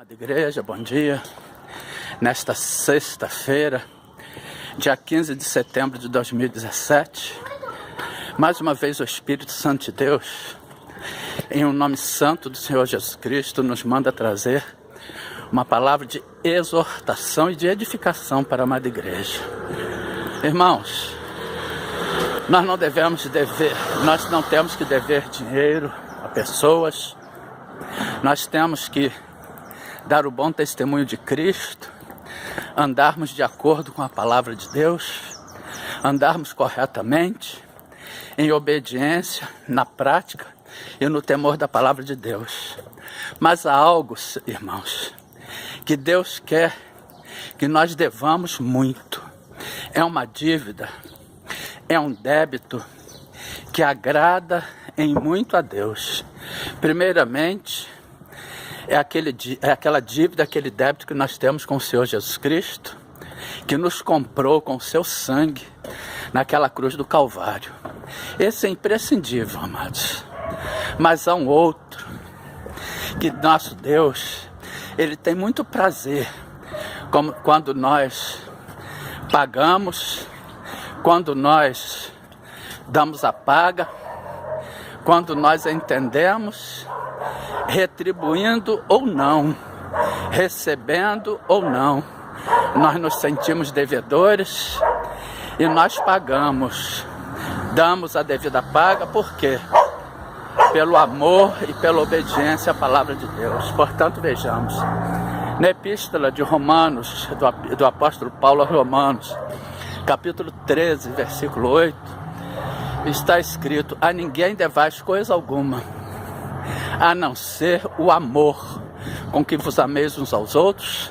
Amada igreja, bom dia. Nesta sexta-feira, dia 15 de setembro de 2017, mais uma vez o Espírito Santo de Deus, em um nome santo do Senhor Jesus Cristo, nos manda trazer uma palavra de exortação e de edificação para a amada igreja. Irmãos, nós não temos que dever dinheiro a pessoas. Nós temos que dar o bom testemunho de Cristo, andarmos de acordo com a palavra de Deus, andarmos corretamente, em obediência, na prática e no temor da palavra de Deus. Mas há algo, irmãos, que Deus quer que nós devamos muito. É uma dívida, é um débito que agrada em muito a Deus. Primeiramente, é aquela dívida, aquele débito que nós temos com o Senhor Jesus Cristo, que nos comprou com o seu sangue naquela cruz do Calvário. Esse é imprescindível, amados. Mas há um outro, que nosso Deus, Ele tem muito prazer quando nós pagamos, quando nós damos a paga, quando nós entendemos, retribuindo ou não, recebendo ou não, nós nos sentimos devedores e nós pagamos, damos a devida paga, por quê? Pelo amor e pela obediência à palavra de Deus. Portanto, vejamos, na epístola de Romanos, do apóstolo Paulo aos Romanos, capítulo 13, versículo 8, está escrito: a ninguém devais coisa alguma, a não ser o amor com que vos ameis uns aos outros,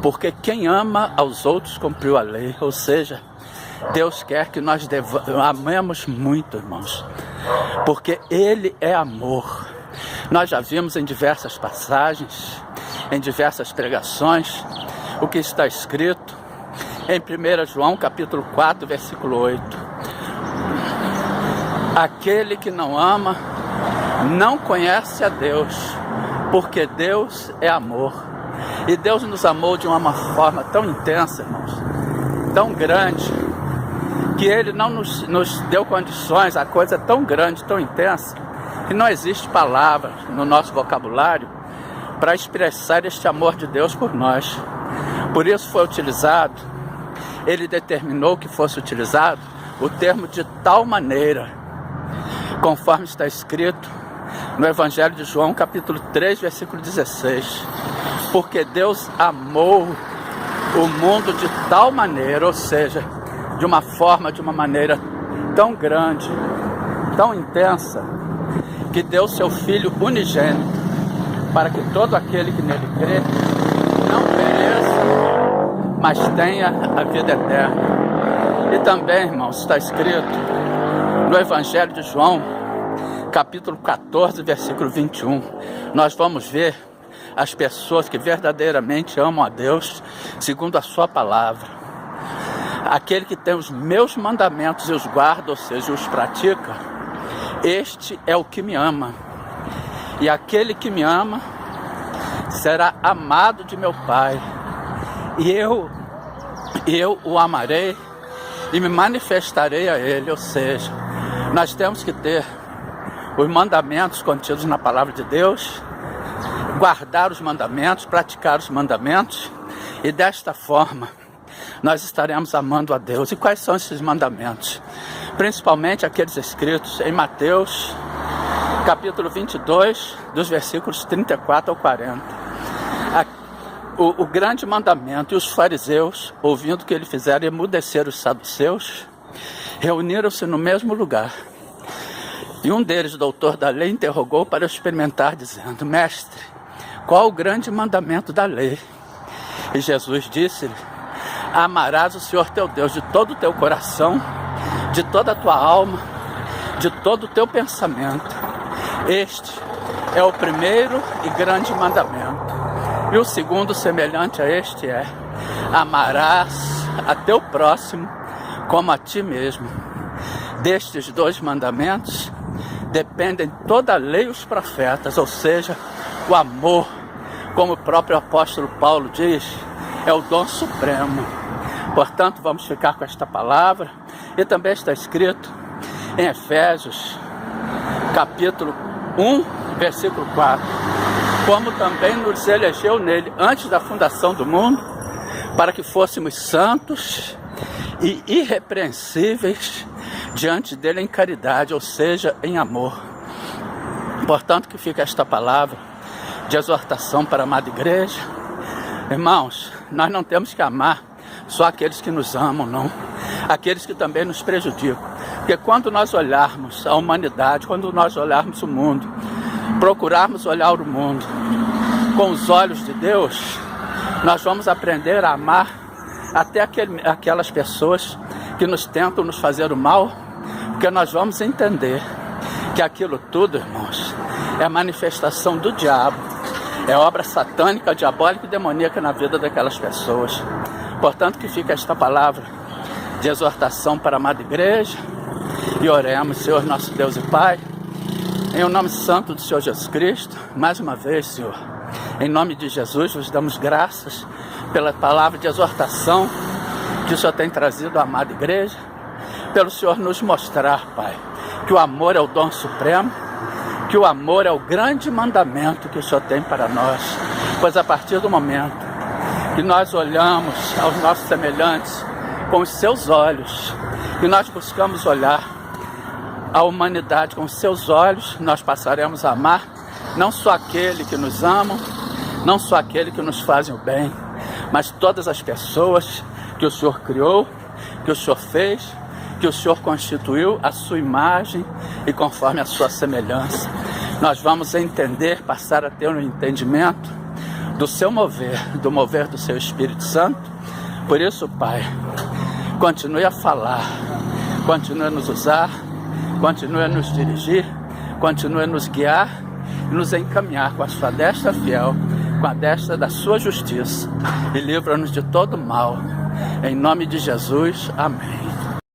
porque quem ama aos outros cumpriu a lei. Ou seja, Deus quer que nós amemos muito, irmãos, porque Ele é amor. Nós já vimos em diversas passagens, em diversas pregações, o que está escrito em 1 João capítulo 4, versículo 8. Aquele que não ama não conhece a Deus, porque Deus é amor. E Deus nos amou de uma forma tão intensa, irmãos, tão grande, que Ele não nos deu condições, a coisa é tão grande, tão intensa, que não existe palavra no nosso vocabulário para expressar este amor de Deus por nós. Por isso foi utilizado, Ele determinou que fosse utilizado o termo de tal maneira, conforme está escrito no Evangelho de João, capítulo 3, versículo 16. Porque Deus amou o mundo de tal maneira, ou seja, de uma maneira tão grande, tão intensa, que deu seu Filho unigênito, para que todo aquele que nele crê não pereça, mas tenha a vida eterna. E também, irmãos, está escrito no Evangelho de João, capítulo 14, versículo 21, nós vamos ver as pessoas que verdadeiramente amam a Deus segundo a sua palavra. Aquele que tem os meus mandamentos e os guarda, ou seja, os pratica, este é o que me ama. E aquele que me ama será amado de meu Pai. E eu o amarei e me manifestarei a ele. Ou seja, nós temos que ter os mandamentos contidos na palavra de Deus, guardar os mandamentos, praticar os mandamentos, e desta forma nós estaremos amando a Deus. E quais são esses mandamentos? Principalmente aqueles escritos em Mateus, capítulo 22, dos versículos 34 ao 40. O grande mandamento, e os fariseus, ouvindo o que ele fizera emudecer os saduceus, reuniram-se no mesmo lugar. E um deles, doutor da lei, interrogou para experimentar, dizendo: mestre, qual o grande mandamento da lei? E Jesus disse-lhe: amarás o Senhor teu Deus de todo o teu coração, de toda a tua alma, de todo o teu pensamento. Este é o primeiro e grande mandamento. E o segundo, semelhante a este, é: amarás a teu próximo como a ti mesmo. Destes dois mandamentos dependem toda a lei e os profetas, ou seja, o amor como o próprio apóstolo Paulo diz, é o dom supremo. Portanto, vamos ficar com esta palavra, e também está escrito em Efésios, capítulo 1, versículo 4, como também nos elegeu nele antes da fundação do mundo, para que fôssemos santos e irrepreensíveis diante dele em caridade, ou seja, em amor. Portanto, que fica esta palavra de exortação para a amada igreja. Irmãos, nós não temos que amar só aqueles que nos amam, não. Aqueles que também nos prejudicam. Porque quando nós olharmos a humanidade, quando nós olharmos o mundo, procurarmos olhar o mundo com os olhos de Deus, nós vamos aprender a amar até aquelas pessoas que nos tentam nos fazer o mal, porque nós vamos entender que aquilo tudo, irmãos, é a manifestação do diabo, é obra satânica, diabólica e demoníaca na vida daquelas pessoas. Portanto, que fica esta palavra de exortação para a amada igreja, e oremos. Senhor nosso Deus e Pai, em o nome santo do Senhor Jesus Cristo, mais uma vez, Senhor, em nome de Jesus, vos damos graças pela palavra de exortação que o Senhor tem trazido à amada igreja, pelo Senhor nos mostrar, Pai, que o amor é o dom supremo, que o amor é o grande mandamento que o Senhor tem para nós, pois a partir do momento que nós olhamos aos nossos semelhantes com os seus olhos, e nós buscamos olhar a humanidade com os seus olhos, nós passaremos a amar não só aquele que nos ama, não só aquele que nos faz o bem, mas todas as pessoas que o Senhor criou, que o Senhor fez, que o Senhor constituiu a sua imagem e conforme a sua semelhança. Nós vamos entender, passar a ter um entendimento do seu mover, do mover do seu Espírito Santo. Por isso, Pai, continue a falar, continue a nos usar, continue a nos dirigir, continue a nos guiar e nos encaminhar com a sua destra fiel, com a destra da sua justiça, e livra-nos de todo mal. Em nome de Jesus, amém.